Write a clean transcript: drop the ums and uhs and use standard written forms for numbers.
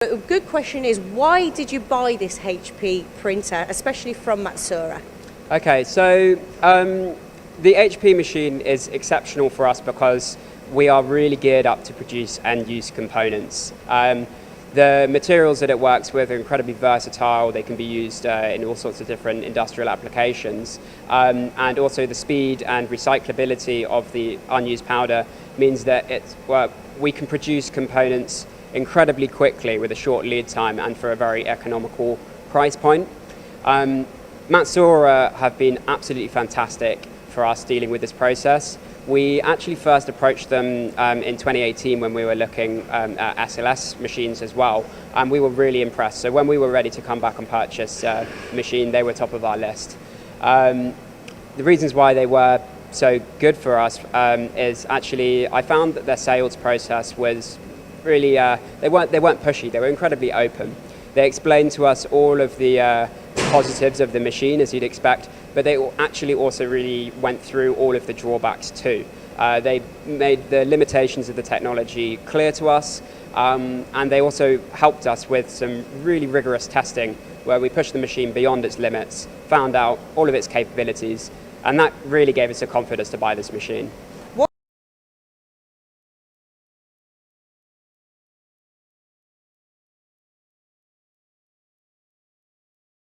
A good question is, why did you buy this HP printer, especially from Matsuura? Okay, so the HP machine is exceptional for us because we are really geared up to produce end-use components. The materials that it works with are incredibly versatile. They can be used in all sorts of different industrial applications. And also the speed and recyclability of the unused powder means that we can produce components incredibly quickly with a short lead time and for a very economical price point. Matsuura have been absolutely fantastic for us dealing with this process. We actually first approached them in 2018 when we were looking at SLS machines as well, and we were really impressed. So when we were ready to come back and purchase a machine, they were top of our list. The reasons why they were so good for us is actually I found that their sales process was really, they weren't pushy, they were incredibly open. They explained to us all of the positives of the machine, as you'd expect, but they actually also really went through all of the drawbacks too. They made the limitations of the technology clear to us, and they also helped us with some really rigorous testing where we pushed the machine beyond its limits, found out all of its capabilities, and that really gave us the confidence to buy this machine.